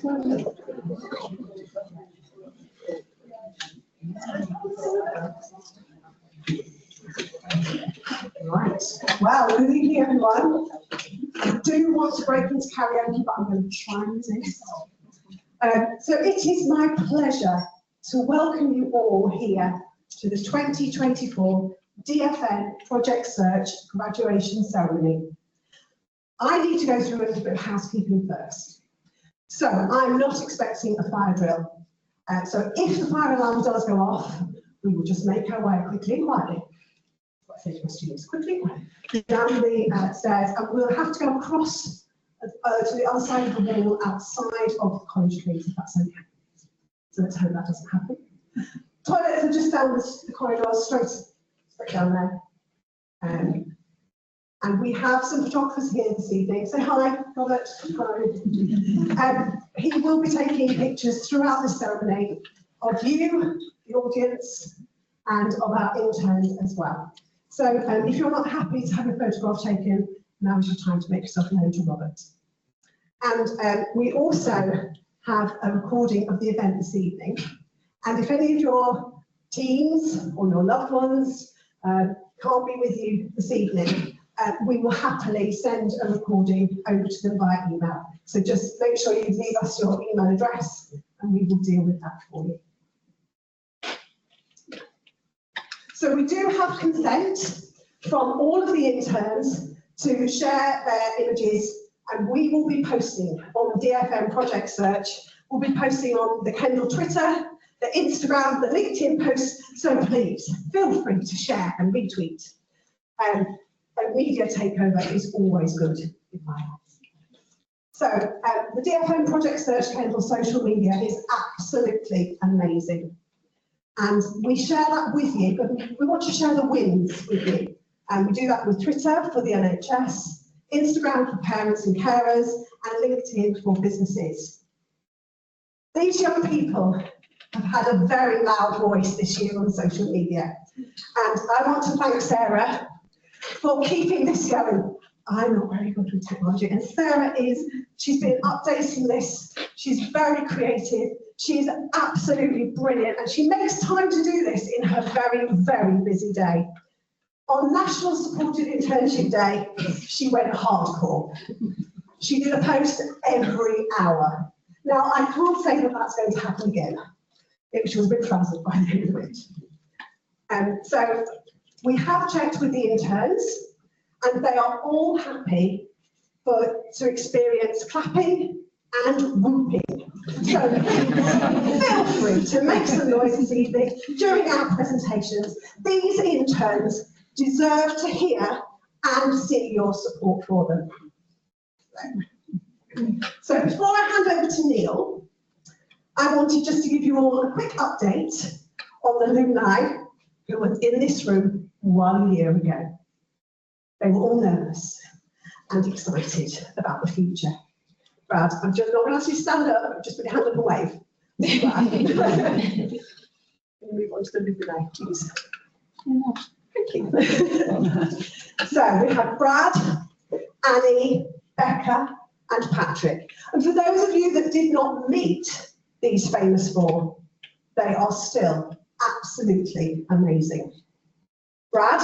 Right. Well, good evening, everyone. I do want to break into karaoke, but I'm going to try and resist. So it is my pleasure to welcome you all here to the 2024 DFN Project Search graduation ceremony. I need to go through a little bit of housekeeping first. So I'm not expecting a fire drill. So if the fire alarm does go off, we will just make our way quickly and quietly. I say to my students, quickly down the stairs, and we'll have to go across to the other side of the wall outside of the college trees, if that's okay. So let's hope that doesn't happen. Toilets are just down the corridor, straight down there. And we have some photographers here this evening. Say hi, Robert. Hi. He will be taking pictures throughout the ceremony of you, the audience, and of our interns as well. So if you're not happy to have a photograph taken, now is your time to make yourself known to Robert. And we also have a recording of the event this evening. And if any of your teens or your loved ones can't be with you this evening, we will happily send a recording over to them via email. So just make sure you leave us your email address and we will deal with that for you. So we do have consent from all of the interns to share their images, and we will be posting on the DFN Project Search. We'll be posting on the Kendal Twitter, the Instagram, the LinkedIn posts, so please feel free to share and retweet. A media takeover is always good in my house. So the DFN Project Search Kendal social media is absolutely amazing. And we share that with you, but we want to share the wins with you. And we do that with Twitter for the NHS, Instagram for parents and carers, and LinkedIn for businesses. These young people have had a very loud voice this year on social media. And I want to thank Sarah for keeping this going. I'm not very good with technology, and Sarah is. She's been updating this. She's very creative. She's absolutely brilliant, and she makes time to do this in her very, very busy day. On National Supported Internship Day, she went hardcore. She did a post every hour. Now, I can't say that that's going to happen again. She was a bit frazzled by the end of it. So we have checked with the interns, and they are all happy to experience clapping and whooping. So feel free to make some noise this evening during our presentations. These interns deserve to hear and see your support for them. So before I hand over to Neil, I wanted just to give you all a quick update on the alumni who were in this room 1 year ago. They were all nervous and excited about the future. Brad, I'm just not going to ask you to stand up, just put your hand up and wave. Move on to the alumni, please. Thank you. So we have Brad, Annie, Becca, and Patrick. And for those of you that did not meet these famous four, they are still absolutely amazing. Brad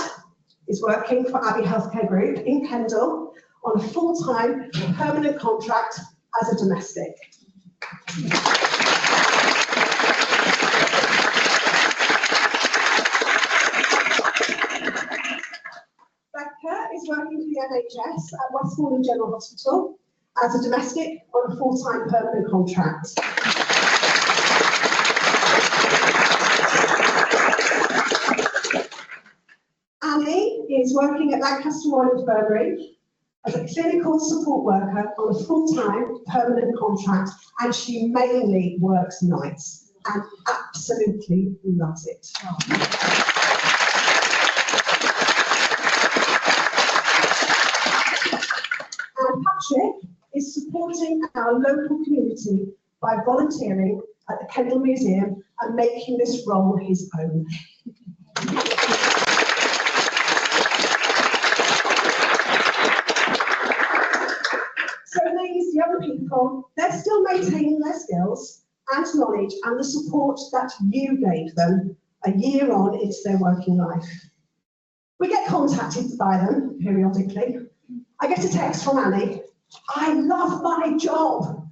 is working for Abbey Healthcare Group in Kendal on a full-time permanent contract as a domestic. Becca is working for the NHS at Westmoreland General Hospital as a domestic on a full-time permanent contract. Annie is working at Lancaster Royal Infirmary as a clinical support worker on a full-time permanent contract, and she mainly works nights and absolutely loves it. And Patrick is supporting our local community by volunteering at the Kendal Museum and making this role his own. So these young people from, they're still maintaining their skills and knowledge and the support that you gave them a year on into their working life. We get contacted by them periodically. I get a text from Annie, I love my job.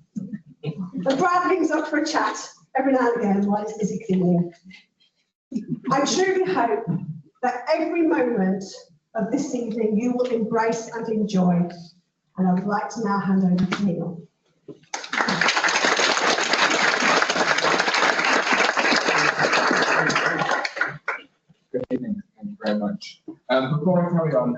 And Brad rings up for a chat every now and again while he's busy cleaning. I truly hope that every moment of this evening you will embrace and enjoy. And I would like to now hand over to Neil. Good evening, thank you very much. Before I carry on,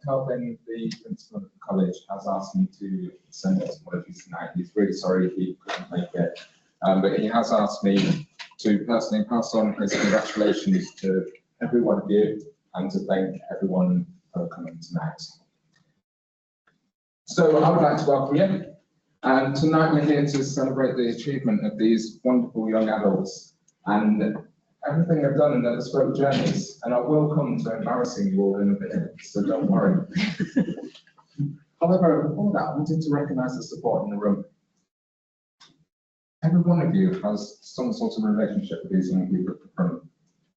Kelvin, the principal of the college, has asked me to send his apologies tonight. He's really sorry he couldn't make it, but he has asked me to personally pass on his congratulations to every one of you and to thank everyone for coming tonight. So I would like to welcome you. Tonight we're here to celebrate the achievement of these wonderful young adults and everything they've done in their bespoke journeys. And I will come to embarrassing you all in a minute, so don't worry. However, before that, I wanted to recognise the support in the room. Every one of you has some sort of relationship with these young people at the front.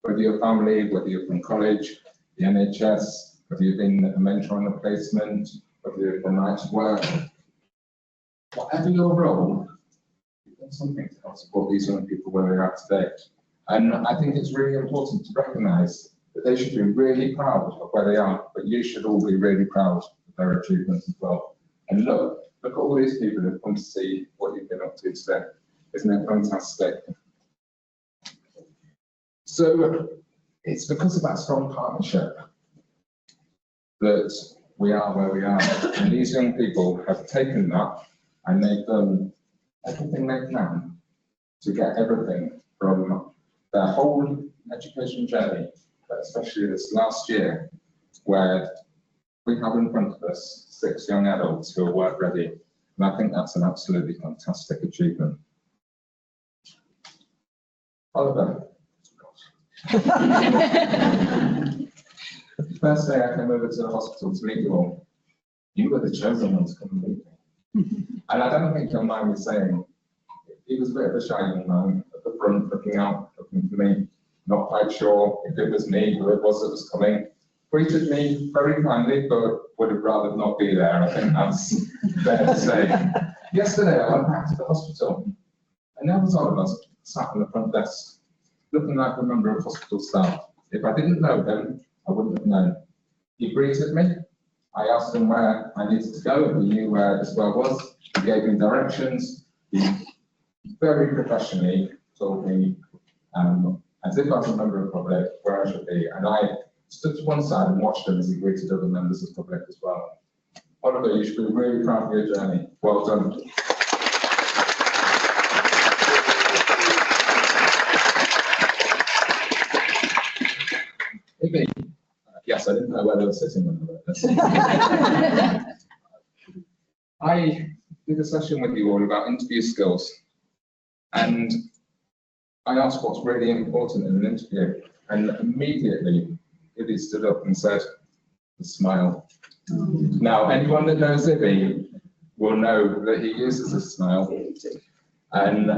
Whether you're family, whether you're from college, the NHS, whether you've been a mentor on a placement, whether you've done night work, whatever your role, you've done something to help support these young people where they're at today. And I think it's really important to recognise that they should be really proud of where they are, but you should all be really proud of their achievements as well. And look at all these people who've come to see what you've been up to today. Isn't it fantastic? So it's because of that strong partnership that we are where we are. And these young people have taken that and they've done everything they can to get everything from their whole education journey, but especially this last year, where we have in front of us 6 young adults who are work ready. And I think that's an absolutely fantastic achievement. Oliver. The first day I came over to the hospital to meet you all, you were the chosen one to come and meet me. And I don't think you'll mind me saying, he was a bit of a shy young man at the front, looking out, looking for me, not quite sure if it was me, who it was that was coming. Greeted me very kindly, but would have rather not be there. I think that's fair to say. Yesterday I went back to the hospital, and there was Oliver sat on the front desk, looking like a member of hospital staff. If I didn't know him, I wouldn't have known. He greeted me. I asked him where I needed to go. He knew where this well was. He gave me directions. He very professionally told me, as if I was a member of the public, where I should be. And I stood to one side and watched him as he greeted other members of the public as well. Oliver, you should be really proud of your journey. Well done. Maybe. Yes, I didn't know where they were sitting when I wrote this. I did a session with you all about interview skills, and I asked what's really important in an interview, and immediately Ibby stood up and said, the smile. Now, anyone that knows Ibby will know that he uses a smile, and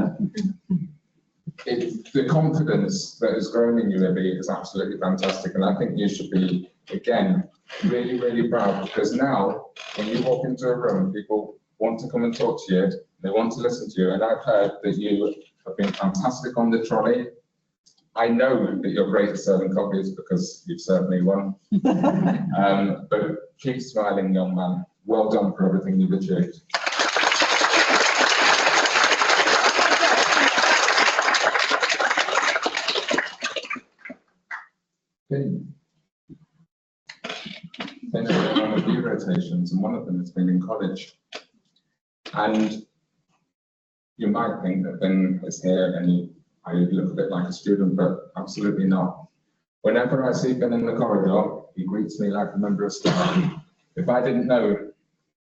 the confidence that has grown in you, Ibby, is absolutely fantastic, and I think you should be, again, really, really proud, because now, when you walk into a room, people want to come and talk to you, they want to listen to you, and I've heard that you have been fantastic on the trolley. I know that you're great at serving coffees because you've served me one. But keep smiling, young man. Well done for everything you've achieved. Finished on a few rotations, and one of them has been in college. And you might think that Ben is here and I look a bit like a student, but absolutely not. Whenever I see Ben in the corridor, he greets me like a member of staff. If I didn't know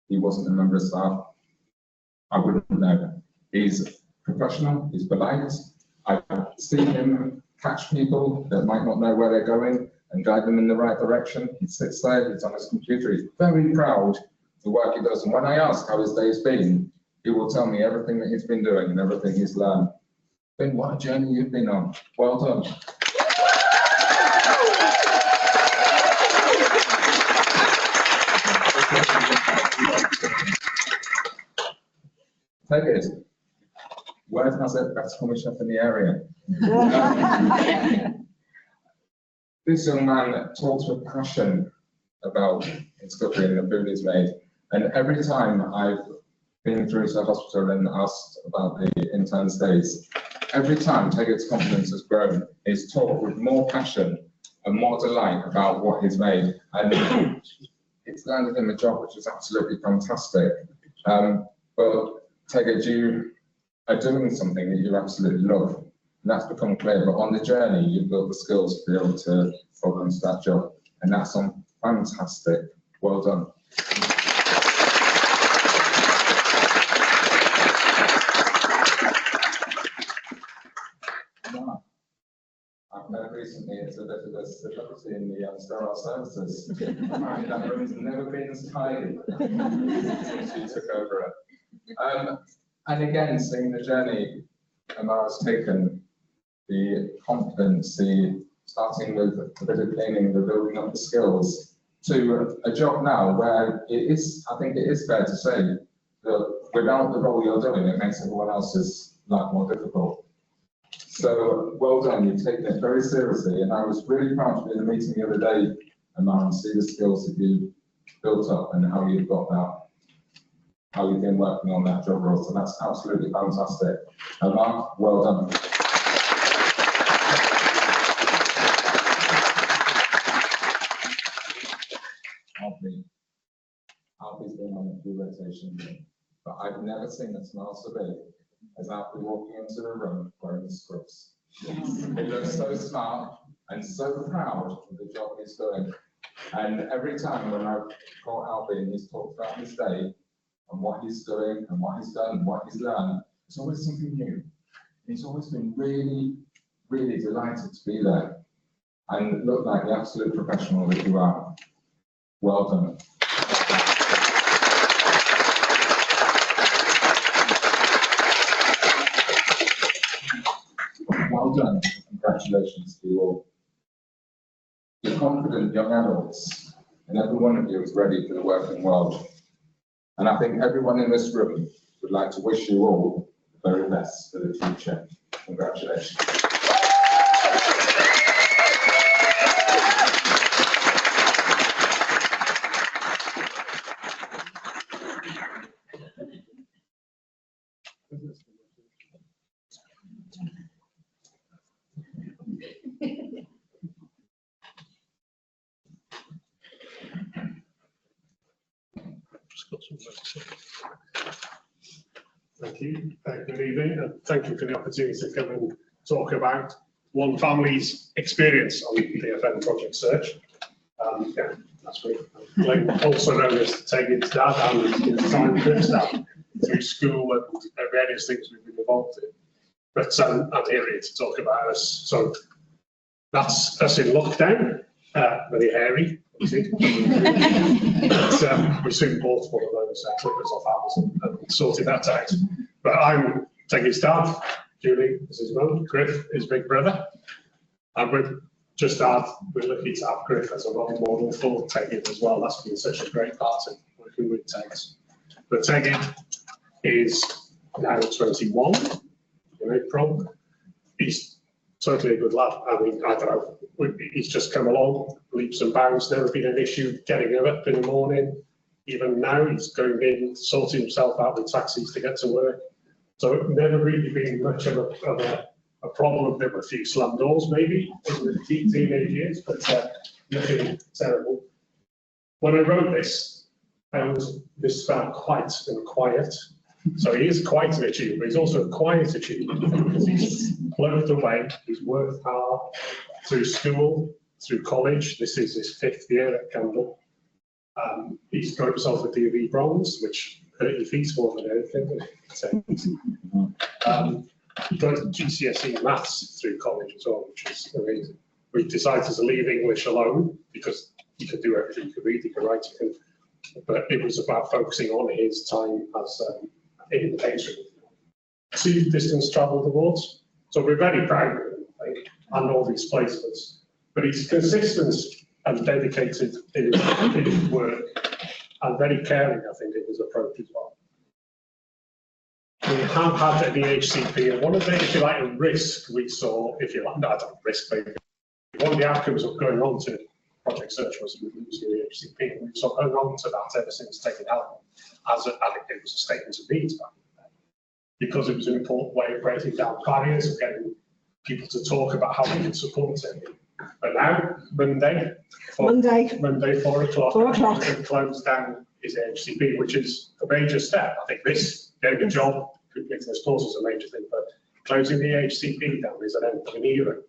he wasn't a member of staff, I wouldn't know. He's professional, he's polite. I've seen him catch people that might not know where they're going and guide them in the right direction. He sits there, he's on his computer, he's very proud of the work he does. And when I ask how his day's been, he will tell me everything that he's been doing and everything he's learned. Ben, what a journey you've been on. Well done. Take it. Where has it best common chef in the area? This young man talks with passion about his cooking and the food he's made. And every time I've been through to the hospital and asked about the intern days, every time Teggett's confidence has grown. He's talked with more passion and more delight about what he's made. And it's landed him a job which is absolutely fantastic. But Teggett, you are doing something that you absolutely love. And that's become clear, but on the journey, you've built the skills to be able to fall into that job. And that's fantastic. Well done. I've heard recently it's a bit of a celebrity in the sterile services. Apparently that room's never been as tidy since she took over it. And again, seeing the journey Amara's taken, the confidence, the starting with a bit of cleaning, the building up the skills, to a job now where it is, I think it is fair to say that without the role you're doing, it makes everyone else's life more difficult. So well done, you've taken it very seriously, and I was really proud to be in the meeting the other day, Amara, and see the skills that you built up and how you've got that, how you've been working on that job role. So that's absolutely fantastic. Amara, well done. Alfie's been on a few rotations, but I've never seen a smile so big as Alfie walking into the room wearing scrubs. Yes. He looks so smart and so proud of the job he's doing. And every time when I've caught Alfie and he's talked about his day and what he's doing and what he's done and what he's learned, it's always something new. He's always been really, really delighted to be there and look like the absolute professional that you are. Well done. Well done. Congratulations to you all. You're confident young adults, and every one of you is ready for the working world. And I think everyone in this room would like to wish you all the very best for the future. Congratulations. Thank you. Good evening, and thank you for the opportunity to come and talk about one family's experience on the DFN project search. Yeah, that's me. I'm also known as Teggett's dad and his time Chris dad through school and various things we've been involved in. But I'm here to talk about us. So that's us in lockdown, very hairy. But, we soon bought one of those clippers off Amazon and sorted that out. But I'm Teggett's dad, Julie is his mum, Griff is big brother. And we're lucky to have Griff as a role model for Teggett as well. That's been such a great part of working with Teggett. But Teggett is now 21 in April. He's certainly a good lad. I mean, I don't know, he's just come along, leaps and bounds, never been an issue getting up in the morning. Even now, he's going in, sorting himself out with taxis to get to work. So never really been much of a problem. There were a few slam doors maybe in the teenage years, but nothing terrible. When I wrote this, this felt quite and quiet. So he is quite an achiever, but he's also a quiet achiever because he's plugged away, he's worked hard through school, through college. This is his 5th year at Kendal. He's got himself a DV bronze, which 30 feet more than anything. He got GCSE maths through college as well, which is amazing. We decided to leave English alone because he could do everything. He could read, he could write, but it was about focusing on his time as in catering. 2 distance travelled awards. So we're very proud of him, I think, and all these placements. But he's consistent and dedicated in his work, and very caring, I think, in his approach as well. We have had the HCP, and one of the, if you like, a risk we saw, if you like, no, I don't risk, maybe. One of the outcomes of going on to Project Search was we losing the HCP, and we've sort of hung on to that ever since taking help, as it was a statement of needs back then, because it was an important way of breaking down barriers and getting people to talk about how we can support it. But now, Monday, 4 o'clock, 4 o'clock, we close down his HCP, which is a major step. I think this, getting a job, completing this course is a major thing, but closing the HCP down is an end of an era.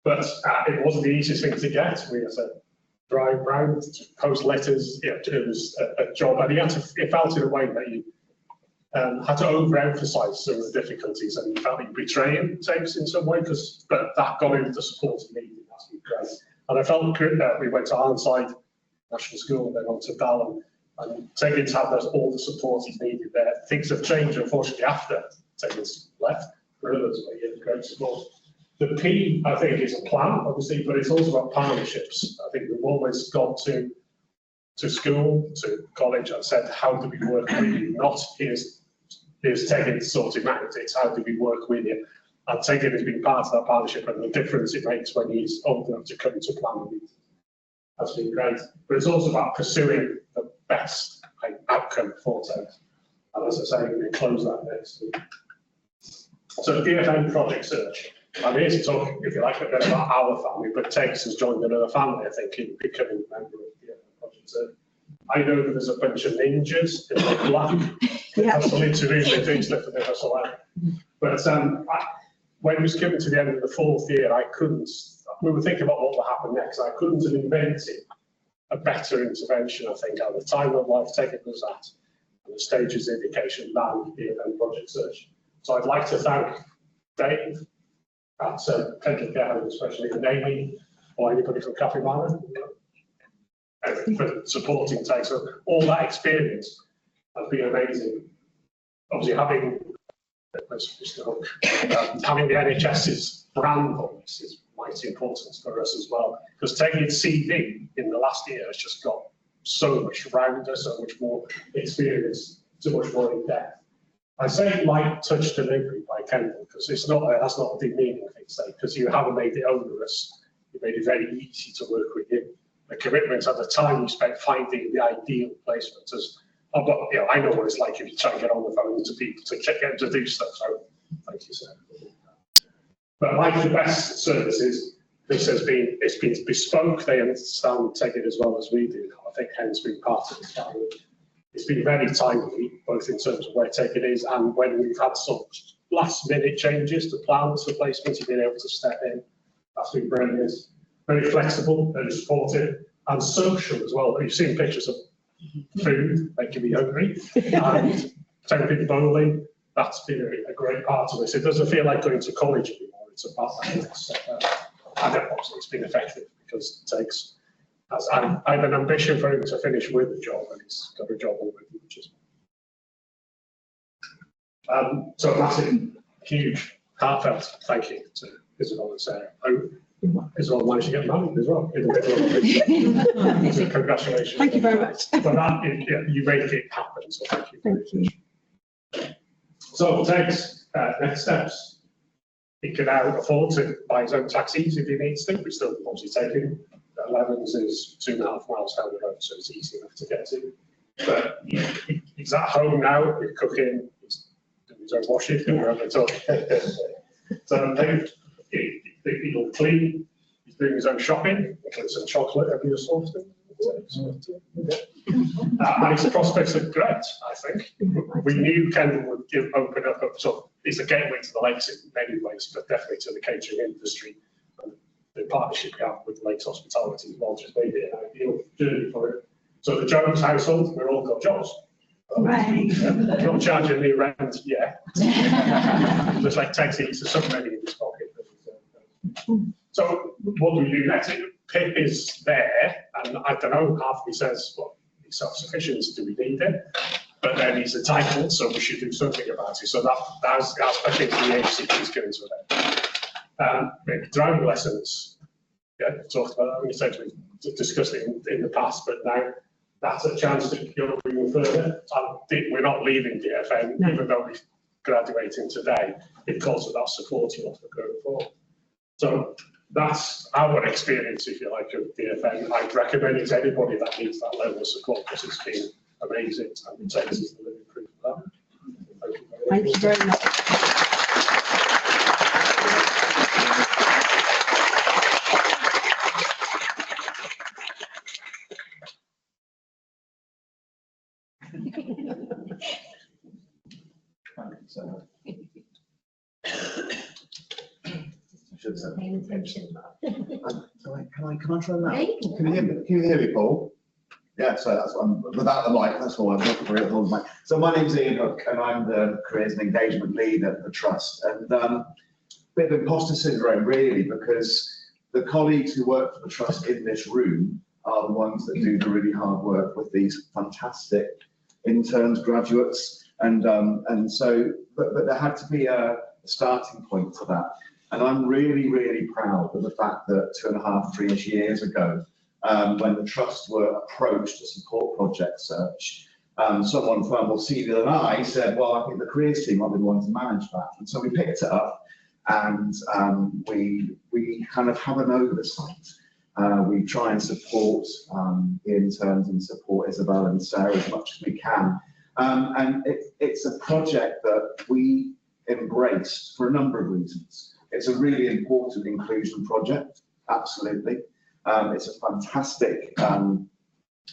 But it wasn't the easiest thing to get. We had to drive round, post letters. It was a job, and it felt in a way that you had to overemphasise some of the difficulties, and you felt you betraying things in some way, but that got him the support he needed. That's been great. And I felt good that we went to Ironside National School, then on to Dal, and Tegan's had all the support he's needed there. Things have changed, unfortunately, after Tegan's left. For others, but he had great support. The P, I think, is a plan, obviously, but it's also about partnerships. I think we've always gone to school, to college, and said, how do we work with you? Not here's Tegan sorting out, it's how do we work with you? And Tegan has been part of that partnership, and the difference it makes when he's old enough to come to planning meetings. That's been great. But it's also about pursuing the best outcome for Tegan. And as I say, we're going to close that next week. So DFM Project Search. I'm here to talk, if you like, a bit about our family, but Tegs has joined another family, I think, in becoming a member of the Project Search. I know that there's a bunch of ninjas in the black. Yeah. That's the interview they do stuff for the select. But when it was given to the end of the 4th year, we were thinking about what would happen next. I couldn't have invented a better intervention, I think, at the time of life Tegan was at, and the stages of education than the Project Search. So I'd like to thank Dave at Kendal Care Home, especially, and Amy, or anybody from Capybara, for supporting Tegan. So all that experience has been amazing. Obviously, having the NHS's brand on this is mighty important for us as well, because Tegan's CV in the last year has just got so much rounder, so much more experience, so much more in depth. I say light touch delivery by Kendal because that's not a demeaning thing to say, because you haven't made it onerous, you made it very easy to work with you. The commitment at the time you spent finding the ideal placement but I know what it's like if you try and get on the phone to people to get them to do stuff. So thank you, sir. But like the best services, it's been bespoke. They understand Tegan as well as we do. I think hence being part of the family. It's been very timely, both in terms of where Tegan is and when we've had some last minute changes to plans for placements, you've been able to step in. That's been brilliant. Very flexible, very supportive, and social as well. You've seen pictures of food making me hungry, and taking people bowling. That's been a great part of this. It doesn't feel like going to college anymore. It's about that next step. And obviously it's been effective because it takes. I have an ambition for him to finish with a job, and he's got a job already, which is. So massive, huge, heartfelt thank you to Isabel and Sarah. Isabel managed to get married as well. So congratulations. Thank you very much. For that, you make it happen, so thank you. Thank you. So Tegs, next steps. He can now afford to buy his own taxis if he needs to. We still obviously take him. 11's is 2.5 miles down the road, so it's easy enough to get to. But he's at home now, he's cooking, he's doing his own washing, so he'll clean, he's doing his own shopping, he gets some chocolate every so often. And his prospects are great, I think. We knew Kendal would open up, so it's a gateway to the lakes in many ways, but definitely to the catering industry. The partnership we have with Lakes Hospitality as well just made it an ideal journey for it. So the Jones household, we've all got jobs. Right. Not charging me rent yet. Just like taxis, there's so many in this pocket. So what do we do next? Pip is there, and I don't know, half of me says, well, he's self-sufficient, do we need it? but then he's entitled, so we should do something about it. So that's I think the HCP is going to that. Maybe driving lessons. Yeah, we've talked about that. We essentially discussed it in the past, but now that's a chance to go even further. We're not leaving DFM, even though we're graduating today, because of that supporting offer going forward. So that's our experience, if you like, of DFM. I'd recommend it to anybody that needs that level of support, because it's been amazing, and Mercedes is the living proof of that. Thank you very much. Paying attention. Can I try that? Yeah, you can. Can you hear me, Paul? Yeah, so that's what I'm, without the mic, that's all I'm looking for. The mic. So my name's Ian Hook, and I'm the Careers and Engagement Lead at the Trust. And bit of imposter syndrome, really, because the colleagues who work for the Trust in this room are the ones that do the really hard work with these fantastic interns, graduates, and so, but there had to be a starting point to that. And I'm really, really proud of the fact that 2.5, 3-ish years ago, when the Trust were approached to support project search, someone far more senior than I said, well, I think the careers team might be the one to manage that. And so we picked it up, and we kind of have an oversight. We try and support the interns and support Isabel and Sarah as much as we can. And it's a project that we embraced for a number of reasons. It's a really important inclusion project, absolutely. It's a fantastic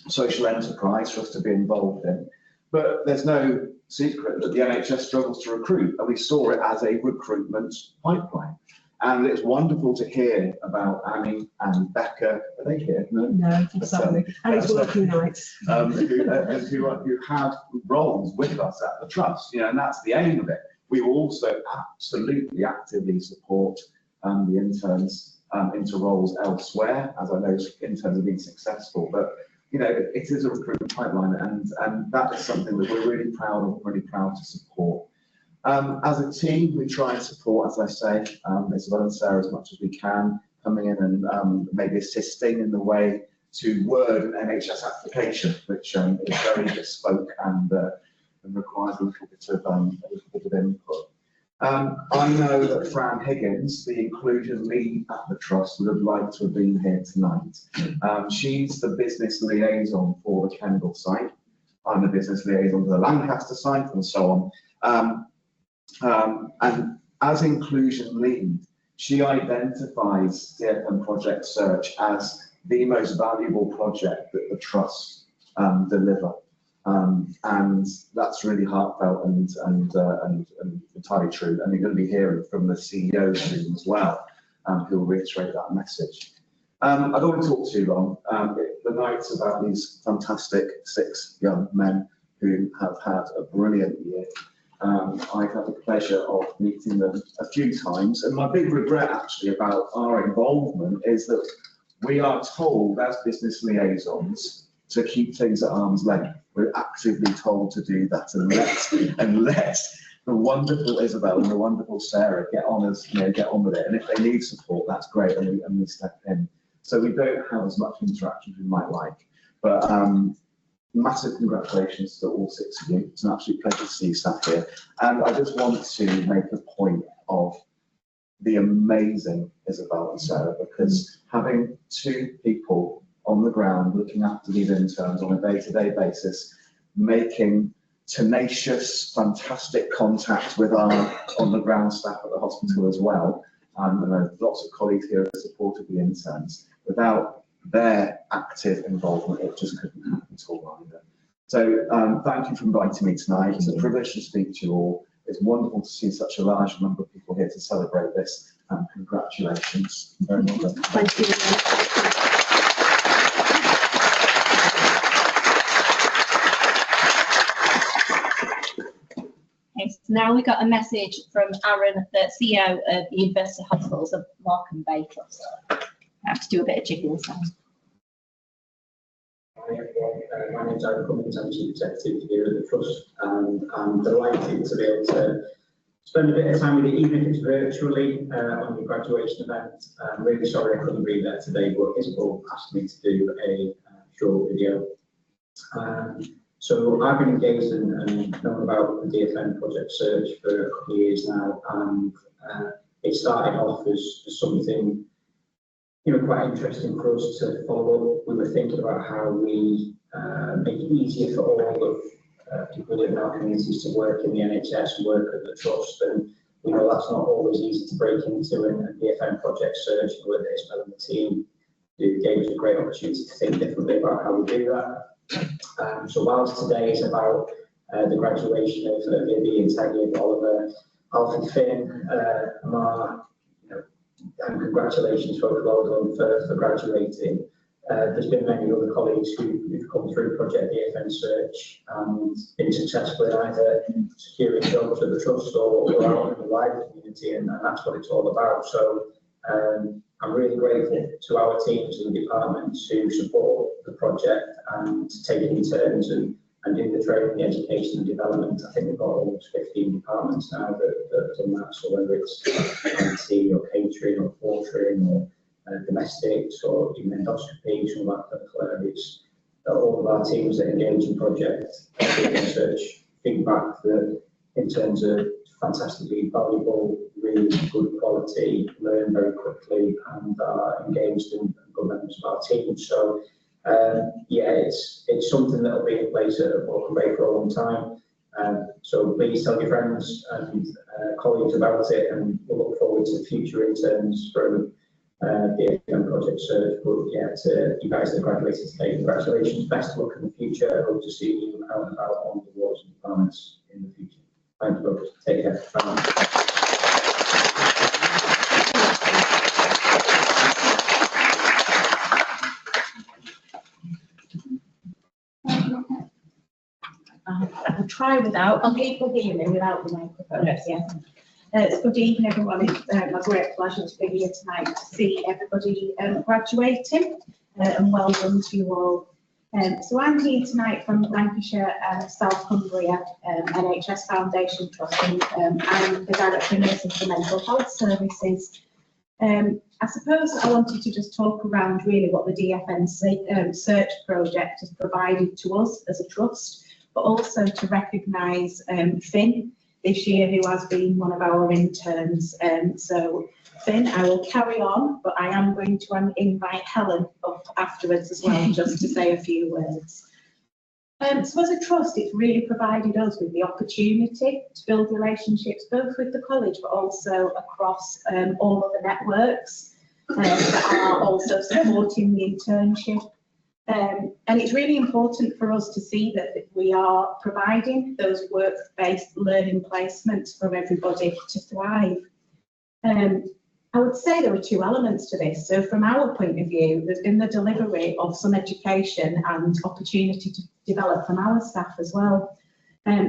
social enterprise for us to be involved in. But there's no secret that the NHS struggles to recruit, and we saw it as a recruitment pipeline. And it's wonderful to hear about Annie and Becca. Are they here? No, sorry. Annie's working nights. Who have roles with us at the Trust, and that's the aim of it. We also absolutely actively support the interns into roles elsewhere, as I know interns have been successful. But it is a recruitment pipeline, and that is something that we're really proud of, really proud to support. As a team, we try and support, as I say, Isabel and Sarah as much as we can, coming in and maybe assisting in the way to word an NHS application, which is very bespoke and requires a little bit of input. I know that Fran Higgins, the inclusion lead at the Trust, would have liked to have been here tonight. She's the business liaison for the Kendal site. I'm the business liaison for the Lancaster site, and so on. And as inclusion lead, she identifies DFM Project Search as the most valuable project that the Trust deliver. And that's really heartfelt and entirely true. And you're going to be hearing from the CEO soon as well, who will reiterate that message. I don't want to talk too long. The night's about these fantastic 6 young men who have had a brilliant year. I've had the pleasure of meeting them a few times, and my big regret actually about our involvement is that we are told as business liaisons to keep things at arm's length. We're actively told to do that and let the wonderful Isabel and the wonderful Sarah get on with it. And if they need support, that's great, and we step in. So we don't have as much interaction as we might like, but massive congratulations to all 6 of you. It's an absolute pleasure to see you sat here. And I just want to make a point of the amazing Isabel and Sarah, because having 2 people on the ground looking after these interns on a day-to-day basis, making tenacious, fantastic contact with our on-the-ground staff at the hospital as well. And there's lots of colleagues here who supported the interns. Without their active involvement, it just couldn't happen at all either. So thank you for inviting me tonight. It's a privilege to speak to you all. It's wonderful to see such a large number of people here to celebrate this. And congratulations. Very well done. Thank you. Okay, so now we got a message from Aaron, the CEO of the University Hospitals of Morecambe Bay Trust. I have to do a bit of jiggling sound. Hi everyone, My name is Aaron Cummins, I'm Chief Executive here at the Trust, and I'm delighted to be able to spend a bit of time with you, even if it's virtually, on your graduation event. I'm really sorry I couldn't be there today, but Isabel asked me to do a short video. So I've been engaged and known about the DFM project search for a couple of years now, and it started off as something quite interesting for us to follow up. We were thinking about how we make it easier for all of people in our communities to work in the NHS and work at the Trust, and we know that's not always easy to break into, and the DFM project search with Isabel and the team gave us a great opportunity to think differently about how we do that. So whilst today is about the graduation of Libby and Taggy, Oliver, Alfred, Finn, Amar, and congratulations folks, well done for graduating. There's been many other colleagues who've come through Project DFM Search and been successful in either securing jobs at the Trust or out in the wider community, and that's what it's all about. So I'm really grateful to our teams and departments who support the project and take it in turns and do the training, the education and development. I think we've got almost 15 departments now that have done that, so whether it's IT or catering or portering or domestics or even endoscopy, some of that clinical areas, all of our teams that engage in project research feedback that in terms of fantastically valuable, really good quality, learn very quickly and are engaged in good members of our team. So yeah, it's something that will be in place at Morecambe Bay for a long time. So please tell your friends and colleagues about it, and we'll look forward to future interns from the DFM project search. But yeah, to you guys that graduated today, congratulations, best of luck in the future. I hope to see you out and about on the wards and departments in the future. Thank you, folks. Take care. Bye. I'll try without. Can people hear me without the microphone? Yes. Yeah. It's good evening, everyone. It's my great pleasure to be here tonight to see everybody graduating, and well done to you all. So I'm here tonight from Lancashire and South Cumbria NHS Foundation Trust, and I'm the Director of Nursing for Mental Health Services. I suppose I wanted to just talk around really what the DFM search project has provided to us as a trust, but also to recognise Finn this year, who has been one of our interns. So Finn, I will carry on, but I am going to invite Helen up afterwards as well, just to say a few words. So as a trust, it's really provided us with the opportunity to build relationships, both with the college, but also across all of the networks that are also supporting the internship. And it's really important for us to see that we are providing those work-based learning placements for everybody to thrive. I would say there are two elements to this. So from our point of view, there's been the delivery of some education and opportunity to develop from our staff as well.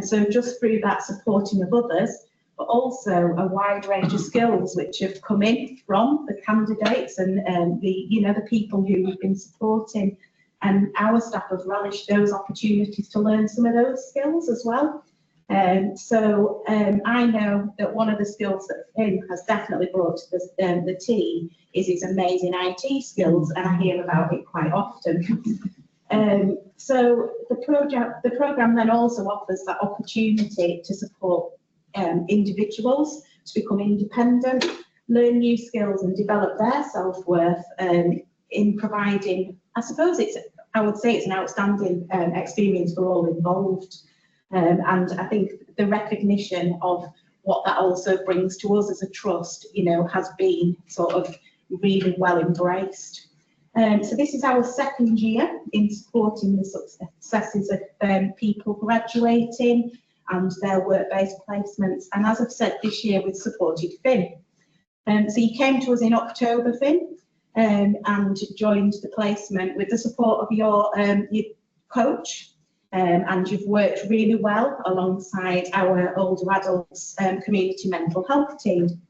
So just through that supporting of others, but also a wide range of skills which have come in from the candidates and the people who we've been supporting. And our staff have relished those opportunities to learn some of those skills as well. So I know that one of the skills that Finn has definitely brought to the team is his amazing IT skills, and I hear about it quite often. So the programme then also offers that opportunity to support individuals to become independent, learn new skills and develop their self-worth in providing, I would say it's an outstanding experience for all involved. And I think the recognition of what that also brings to us as a trust, has been sort of really well embraced. So this is our second year in supporting the successes of people graduating and their work-based placements. And as I've said, this year we've supported Finn. So you came to us in October, Finn, and joined the placement with the support of your coach, and you've worked really well alongside our older adults community mental health team.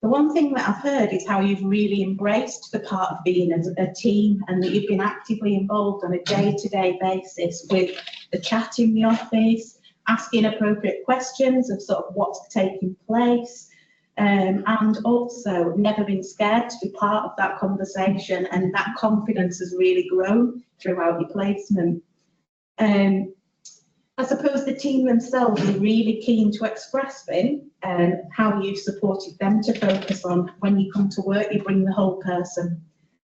The one thing that I've heard is how you've really embraced the part of being as a team, and that you've been actively involved on a day-to-day basis with the chat in the office, asking appropriate questions of sort of what's taking place, and also never been scared to be part of that conversation, and that confidence has really grown throughout your placement. I suppose the team themselves are really keen to express, Vin, how you supported them to focus on when you come to work, you bring the whole person,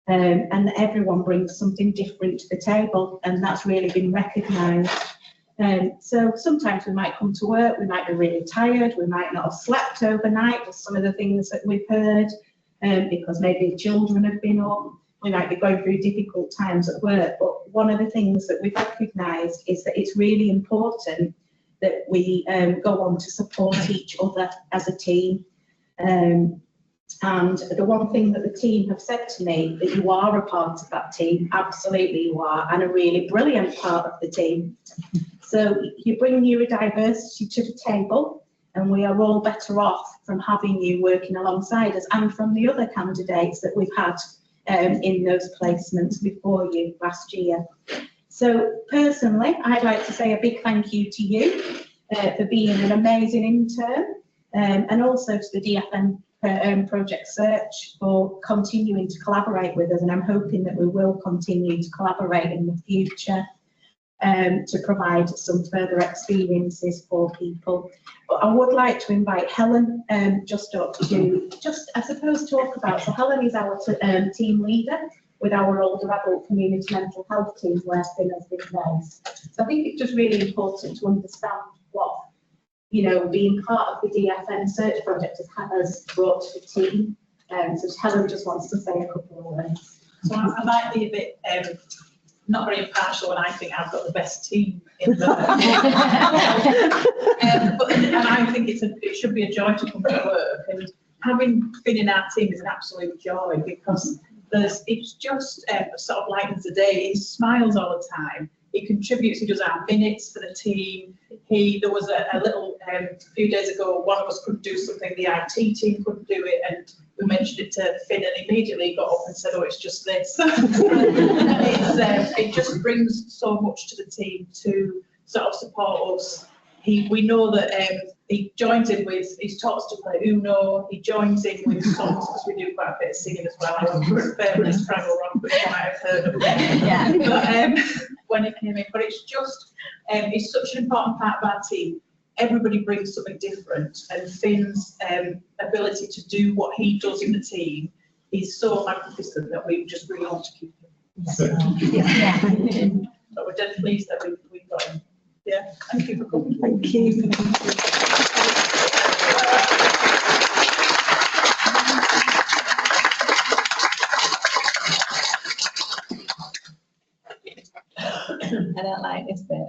and everyone brings something different to the table, and that's really been recognised. So sometimes we might come to work, we might be really tired, we might not have slept overnight with some of the things that we've heard, because maybe children have been up, we might be going through difficult times at work, but one of the things that we've recognised is that it's really important that we go on to support each other as a team. And the one thing that the team have said to me, that you are a part of that team, absolutely you are, and a really brilliant part of the team. So you bring neurodiversity to the table, and we are all better off from having you working alongside us, and from the other candidates that we've had in those placements before you last year. So personally, I'd like to say a big thank you to you for being an amazing intern, and also to the DFM Project Search for continuing to collaborate with us, and I'm hoping that we will continue to collaborate in the future to provide some further experiences for people. But I would like to invite Helen just up to I suppose, talk about, so Helen is our team leader with our older adult community mental health team where Finn has been based. So I think it's just really important to understand what, you know, being part of the DFM search project has brought to the team. So Helen just wants to say a couple of words. So I might be a bit not very impartial when I think I've got the best team in there. And I think it should be a joy to come to work, and having been in our team is an absolute joy, because it's just sort of lightens the day. He smiles all the time. He contributes. He does our minutes for the team. There was a little few days ago, one of us couldn't do something, the IT team couldn't do it, and we mentioned it to Finn, and immediately got up and said, "Oh, it's just this." It just brings so much to the team to sort of support us. We know that he joins in with, he's taught us to play Uno, he joins in with songs, because we do quite a bit of singing as well. Our current favourite is Fraggle Rock, which you might have heard of. Yeah. But, when it came in, but it's just, it's such an important part of our team. Everybody brings something different, and Finn's ability to do what he does in the team is so magnificent that we just really want to keep him. Yeah. So we're dead pleased that we've got him. Yeah, thank you for coming. Thank you. I don't like this bit.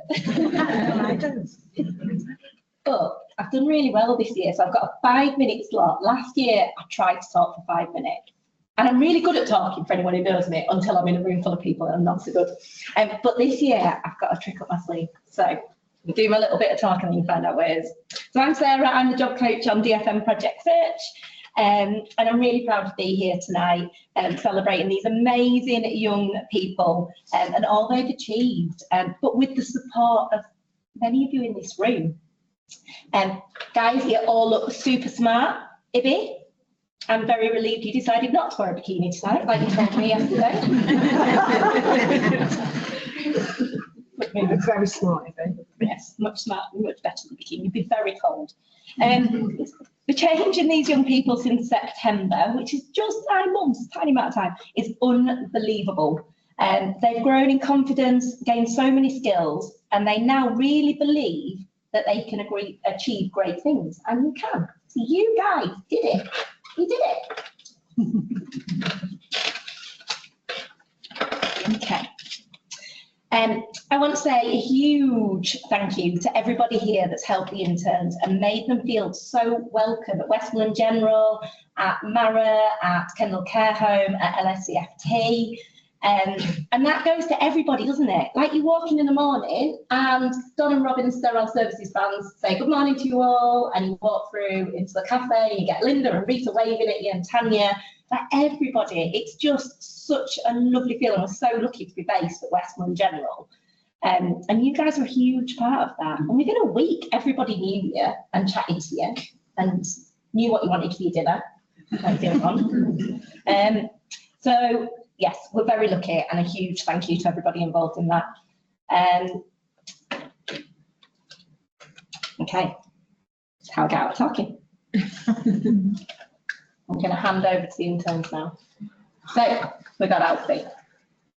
But I've done really well this year, so I've got a 5-minute slot. Last year, I tried to talk for 5 minutes. And I'm really good at talking, for anyone who knows me, until I'm in a room full of people and I'm not so good. But this year, I've got a trick up my sleeve. So I'll do a little bit of talking and you find out where it is. So I'm Sarah, I'm the job coach on DFM Project Search. And I'm really proud to be here tonight, celebrating these amazing young people and all they've achieved, but with the support of many of you in this room. Guys, you all look super smart. Ibby, I'm very relieved you decided not to wear a bikini tonight, like you told me yesterday. Very smart, Ibby. Yes, much better than a bikini. You'd be very cold. The change in these young people since September, which is just 9 months, a tiny amount of time, is unbelievable. They've grown in confidence, gained so many skills, and they now really believe that they can achieve great things. And you can. So you guys did it. You did it. Okay. I want to say a huge thank you to everybody here that's helped the interns and made them feel so welcome at Westmoreland General, at Mara, at Kendal Care Home, at LSCFT. And that goes to everybody, doesn't it? Like you walk in the morning and Don and Robin and Sterile Services fans say good morning to you all, and you walk through into the cafe and you get Linda and Rita waving at you and Tanya. Like everybody, it's just such a lovely feeling. We're so lucky to be based at Westmoor in general. And you guys are a huge part of that. And within a week, everybody knew you and chatted to you and knew what you wanted for your dinner. Like the other one. So yes, we're very lucky, and a huge thank you to everybody involved in that. Okay, that's how I get out of talking. I'm going to hand over to the interns now. So we've got Alfie.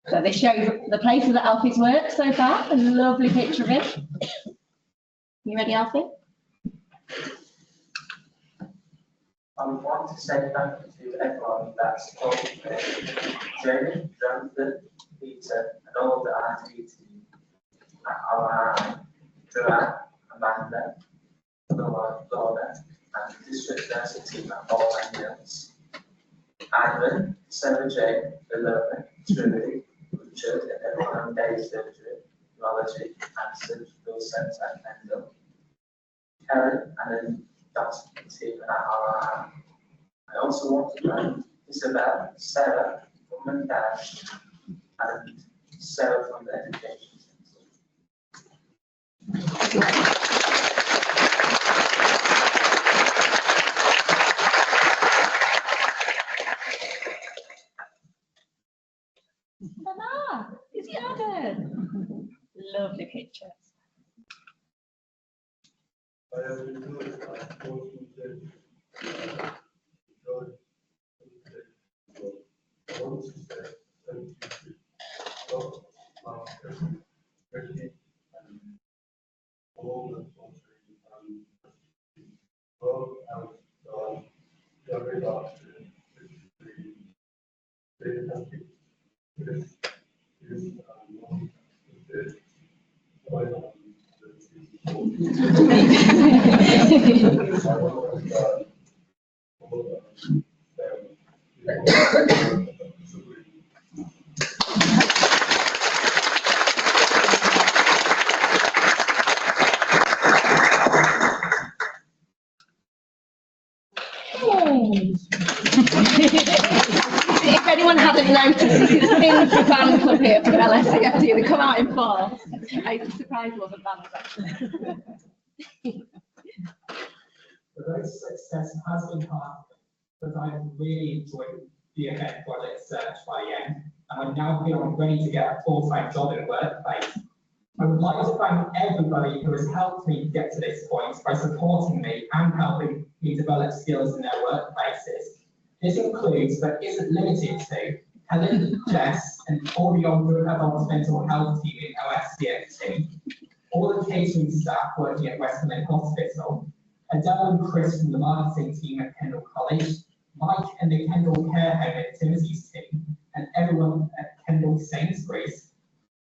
So they show you the places that Alfie's worked so far. A lovely picture of him. You ready, Alfie? I would want to say thank you to everyone that supported me. Jamie, Jonathan, Peter, and all the IT team at our Joanne, Amanda, Donna, and the district nursing team at Bowling Hills. Ivan, Sarah Jane, Ilona, Trudy, Richard, and everyone on day surgery, neurology, and surgical centre at Kendal. Karen and that's the team at RRI. I also want to thank Isabel, Sarah, Mum and Dad, and Sarah from the Education Centre. Mama, is it Adam? Lovely pictures. If anyone hadn't noticed, this is Finn's fan club here for LSCFD. They come out in force. I'm surprised it wasn't banned actually. The road to success has been hard, but I've really enjoyed the event project search by the end, and I now feel I'm ready to get a full-time job in the workplace. I would like to thank everybody who has helped me get to this point by supporting me and helping me develop skills in their workplaces. This includes, but isn't limited to, Helen, Jess, and all the adult mental health team in OSCFT, all the catering staff working at Westmoor Hospital, Adele and Chris from the marketing team at Kendal College, Mike and the Kendal Care Home at Timothy's team, and everyone at Kendal Sainsbury's.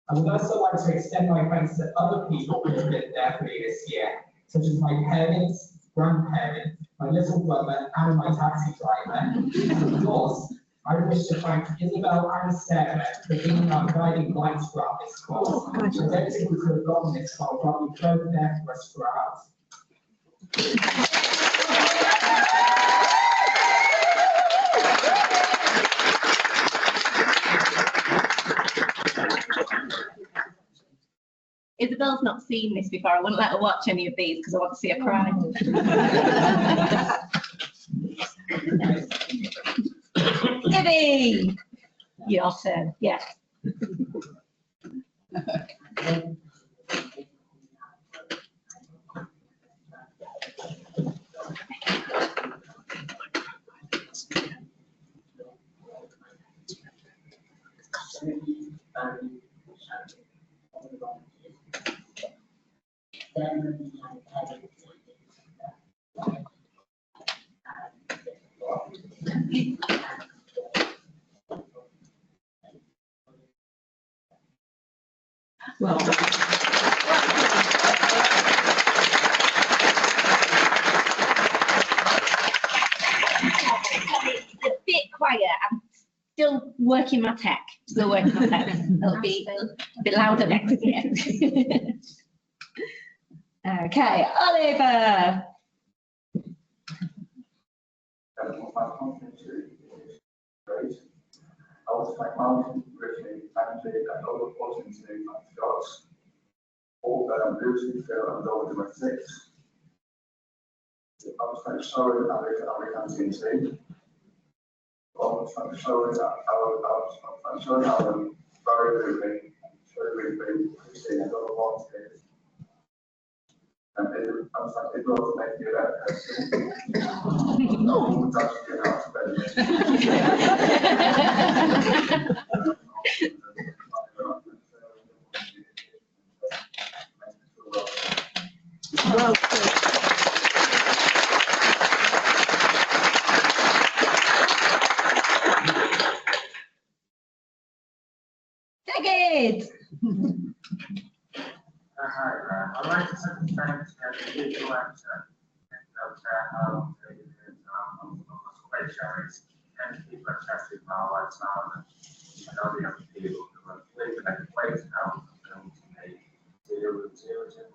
I would also like to extend my thanks to other people who have been there for me this year, such as my parents, grandparents, my little brother, and my taxi driver. And of course, I wish to thank Isabel and Sarah for being our guiding lights throughout this course. I don't think we could have gotten this far, but we both there for us throughout. Isabel's not seen this before. I wouldn't let her watch any of these because I want to see her cry. Gibby, your turn. Yes. Well done. It's a bit quiet. I'm still working my tech. Still working on that. It'll be a bit louder next year. Okay, Oliver. My confidence is great. I also my mountain, Brittany, Angie, and all reporting to my Scots. All Lucy, Phil, and Dawn to my six. I was trying to show it at our canteen team. I was trying to show it at our very moving, very moving, Christine, and all volunteers. And I was like, it will make you that person. No, that's get out of bed. Well, David. Hi, I'd like to say thanks to the legal actor and how they did quite charities and keep accessing our lifestyle and all the other people who are living and waiting out for them to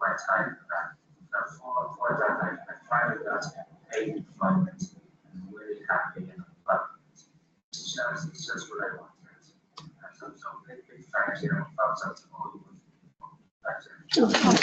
my time for that. For that, I finally got paid employment and I'm really happy and but it's just what I wanted. So big thank you and thumbs up to all of you. That's it. okay.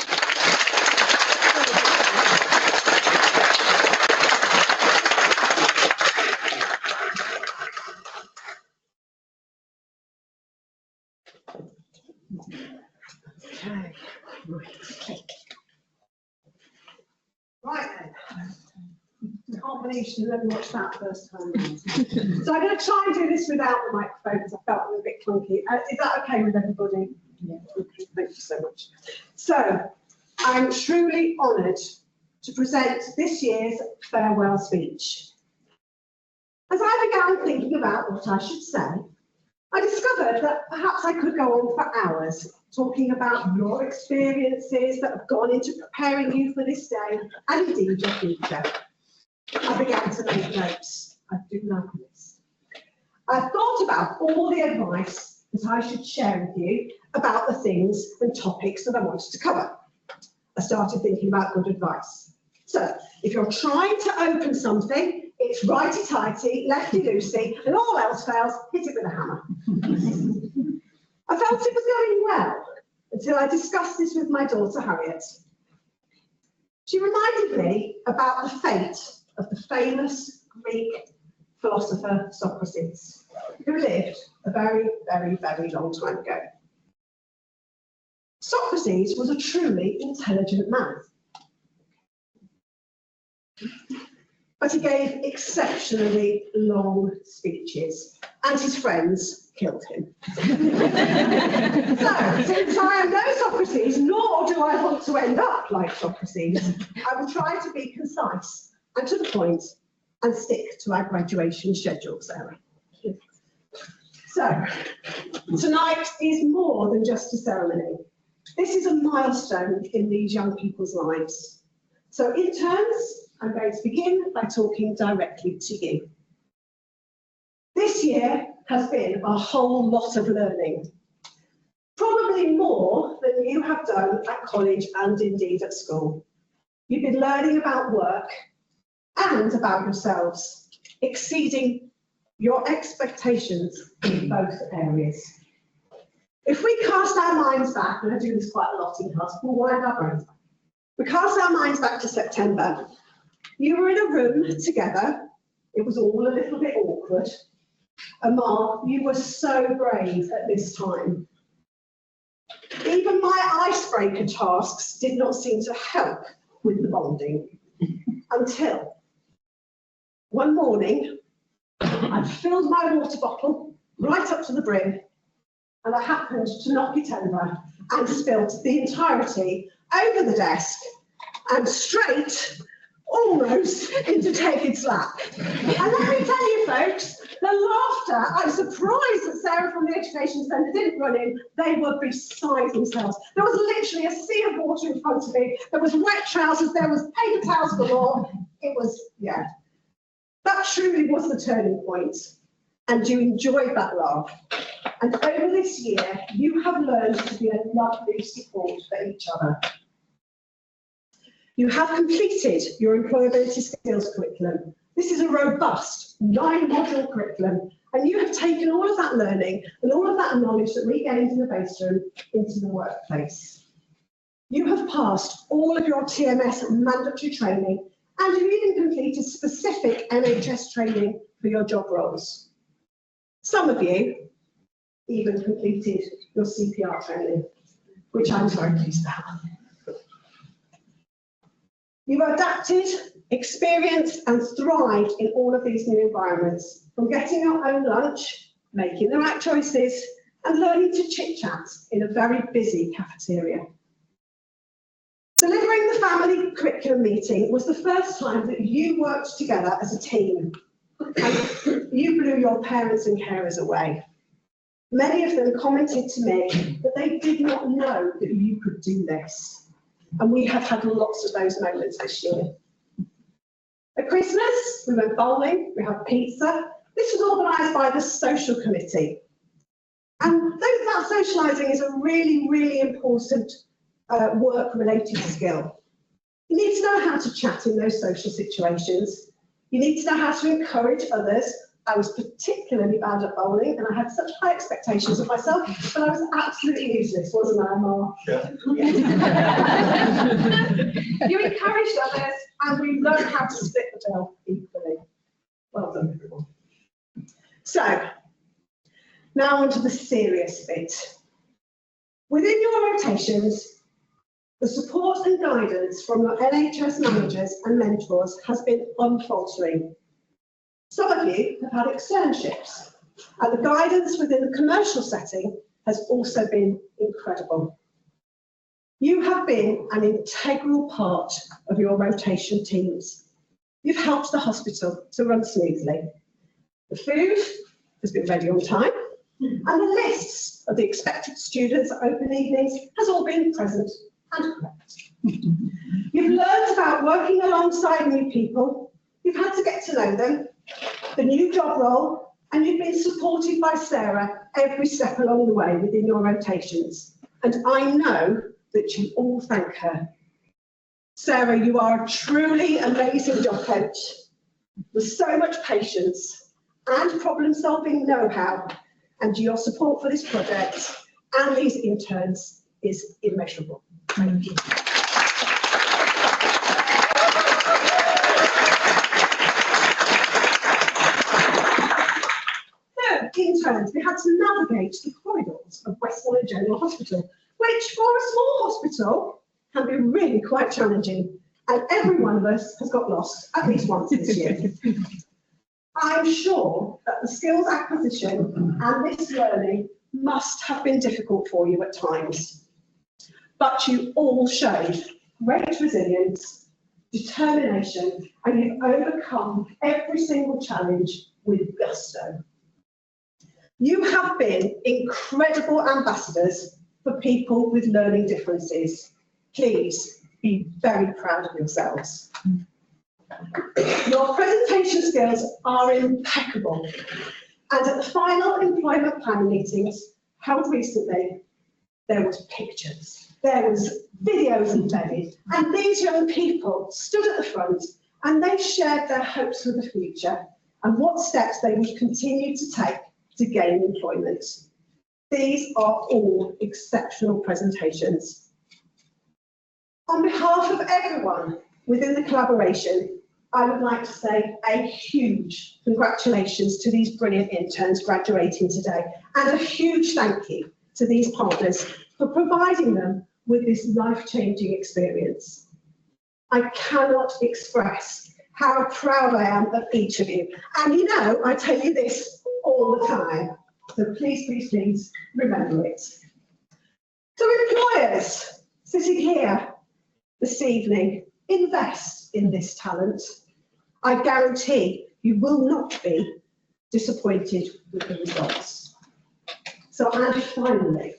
Right then. I can't believe she never watched that first time. So I'm going to try and do this without the microphone because I felt it was a bit clunky. Is that okay with everybody? Yeah. Okay, thank you so much. So I'm truly honoured to present this year's farewell speech. As I began thinking about what I should say, I discovered that perhaps I could go on for hours talking about your experiences that have gone into preparing you for this day and indeed your future. I began to make notes. I do like this. I thought about all the advice that I should share with you about the things and topics that I wanted to cover. I started thinking about good advice. So, if you're trying to open something, it's righty-tighty, lefty-loosey, and all else fails, hit it with a hammer. I felt it was going well until I discussed this with my daughter Harriet. She reminded me about the fate of the famous Greek philosopher Socrates, who lived a very, very, very long time ago. Socrates was a truly intelligent man, but he gave exceptionally long speeches, and his friends killed him. So, since I am no Socrates, nor do I want to end up like Socrates, I will try to be concise and to the point and stick to our graduation schedule, Sarah. So, tonight is more than just a ceremony. This is a milestone in these young people's lives. So, interns, I'm going to begin by talking directly to you. This year has been a whole lot of learning, probably more than you have done at college and indeed at school. You've been learning about work and about yourselves, exceeding your expectations in both areas. If we cast our minds back, and I do this quite a lot in class, we'll wind our brains back. We cast our minds back to September. You were in a room together. It was all a little bit awkward. Amar, you were so brave at this time. Even my icebreaker tasks did not seem to help with the bonding until one morning I'd filled my water bottle right up to the brim and I happened to knock it over and spilled the entirety over the desk and straight almost into David's lap. And let me tell you folks, the laughter, I'm surprised that Sarah from the Education Centre didn't run in. They were beside themselves. There was literally a sea of water in front of me. There was wet trousers, there was paper towels galore. It was, yeah. That truly was the turning point. and you enjoyed that laugh. And over this year, you have learned to be a lovely support for each other. You have completed your employability skills curriculum. This is a robust 9-module curriculum, and you have taken all of that learning and all of that knowledge that we gained in the base room into the workplace. You have passed all of your TMS mandatory training, and you've even completed specific NHS training for your job roles. Some of you even completed your CPR training, which I'm very pleased about. You've adapted, experienced and thrived in all of these new environments, from getting your own lunch, making the right choices and learning to chit-chat in a very busy cafeteria. Delivering the family curriculum meeting was the first time that you worked together as a team, and you blew your parents and carers away. Many of them commented to me that they did not know that you could do this, and we have had lots of those moments this year. At Christmas, we went bowling, we had pizza. This was organised by the social committee. And that socialising is a really, really important work-related skill. You need to know how to chat in those social situations. You need to know how to encourage others. I was particularly bad at bowling, and I had such high expectations of myself, but I was absolutely useless, wasn't I, Mark? Yeah. You encouraged others, and we learned how to split the bill equally. Well done, everyone. So, now on to the serious bit. Within your rotations, the support and guidance from your NHS managers and mentors has been unfaltering. Some of you have had externships, and the guidance within the commercial setting has also been incredible. You have been an integral part of your rotation teams. You've helped the hospital to run smoothly. The food has been ready on time, and the lists of the expected students at open evenings has all been present and correct. You've learned about working alongside new people. You've had to get to know them, the new job role, and you've been supported by Sarah every step along the way within your rotations. And I know that you all thank her. Sarah, you are a truly amazing job coach with so much patience and problem-solving know-how, and your support for this project and these interns is immeasurable. Thank you. Interns, we had to navigate the corridors of Westmoreland General Hospital, which for a small hospital can be really quite challenging, and every one of us has got lost at least once this year. I'm sure that the skills acquisition and this learning must have been difficult for you at times, but you all showed great resilience, determination, and you've overcome every single challenge with gusto. You have been incredible ambassadors for people with learning differences. Please be very proud of yourselves. Your presentation skills are impeccable. And at the final employment plan meetings held recently, there was pictures, there was videos embedded, and these young people stood at the front and they shared their hopes for the future and what steps they would continue to take to gain employment. These are all exceptional presentations. On behalf of everyone within the collaboration, I would like to say a huge congratulations to these brilliant interns graduating today, and a huge thank you to these partners for providing them with this life-changing experience. I cannot express how proud I am of each of you. And you know, I tell you this all the time. So please, please, please remember it. So employers sitting here this evening, invest in this talent. I guarantee you will not be disappointed with the results. So, and finally,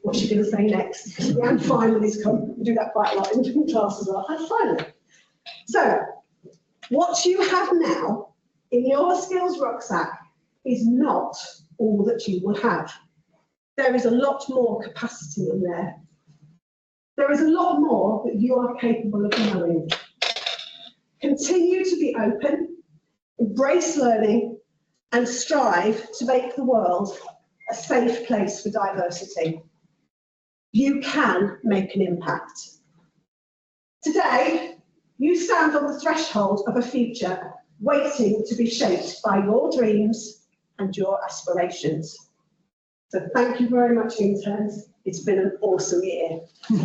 what's she going to say next? The and finally's come. We do that quite a lot in class as well. And finally. So, what you have now in your skills rucksack is not all that you will have. There is a lot more capacity in there. There is a lot more that you are capable of knowing. Continue to be open, embrace learning, and strive to make the world a safe place for diversity. You can make an impact. Today, you stand on the threshold of a future waiting to be shaped by your dreams and your aspirations. So thank you very much, interns. It's been an awesome year. So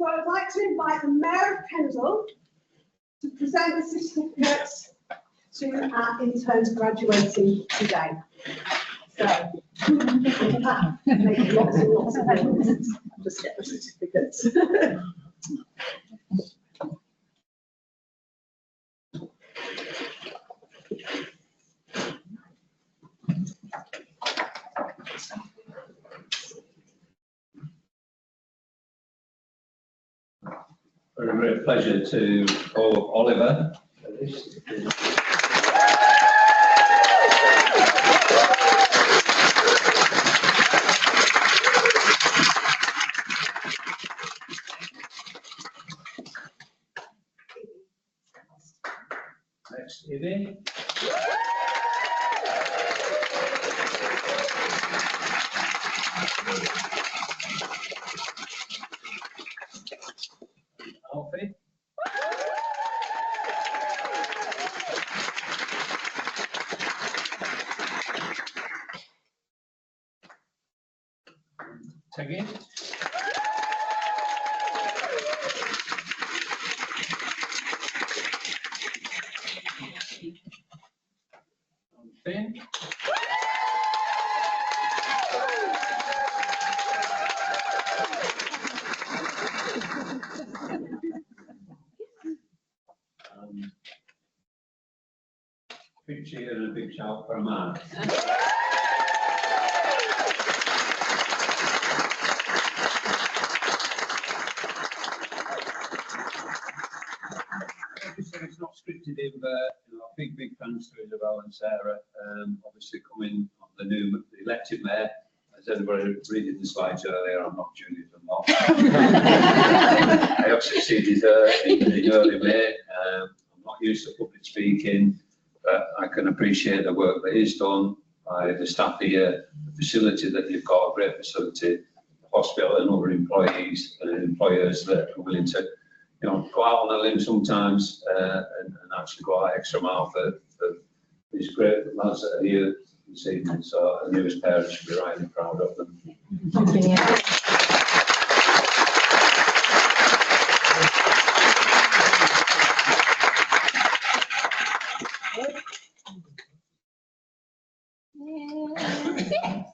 I'd like to invite the Mayor of Kendal to present the certificates to our interns graduating today. So, make lots and lots of noise. Just get the certificates. A great pleasure to Oliver. Next, Evie. Alfie. Teggy. Finn. Big cheer and a big shout for a man. It's not scripted in, but big thanks to Isabel and Sarah. Obviously coming on the new elected mayor. As everybody reading the slides earlier, I'm not Juliet and Mark. I have succeeded her in early May. I'm not used to public speaking, but I can appreciate the work that is done by the staff here, the facility that you've got, a great facility, the hospital and other employees and employers that are willing to go out on a limb sometimes and actually go out extra mile for these great lads that are here this evening. So the newest parents should be rightly proud of them.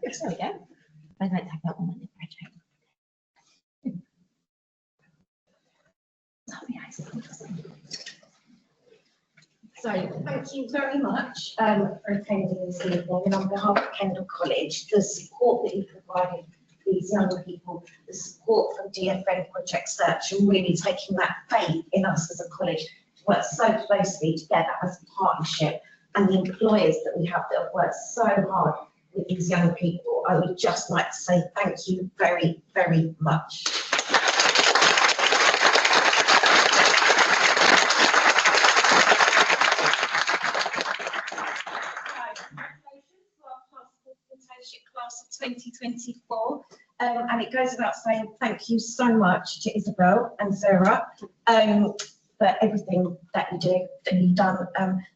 Yes, there we go. I might have that one on the project. So thank you very much for attending this evening, and on behalf of Kendal College, the support that you provided these young people, the support from DFN Project Search, and really taking that faith in us as a college to work so closely together as a partnership, and the employers that we have that have worked so hard with these young people. I would just like to say thank you very, very much. Internship class of 2024, and it goes without saying thank you so much to Isabel and Sarah for everything that you do, that you've done,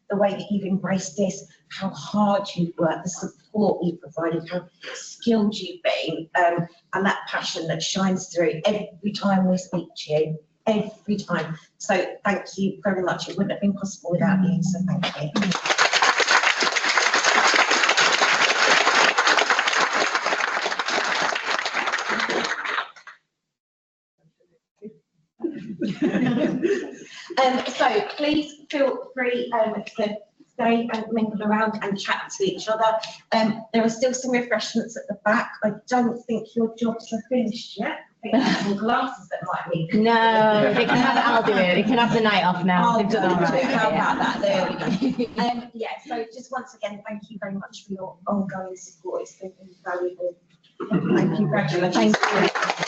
the way that you've embraced this, how hard you've worked, the support you've provided, how skilled you've been, and that passion that shines through every time we speak to you, every time. So thank you very much. It wouldn't have been possible without you, so thank you. So please feel free to stay and mingle around and chat to each other. There are still some refreshments at the back. I don't think your jobs are finished yet. I think there's some glasses that might need. No, they can have it, I'll do it. They can have the night off now. They've done all right. How about that? There we go. Yeah, so just once again, thank you very much for your ongoing support. It's been invaluable. Thank you, congratulations. Thank you.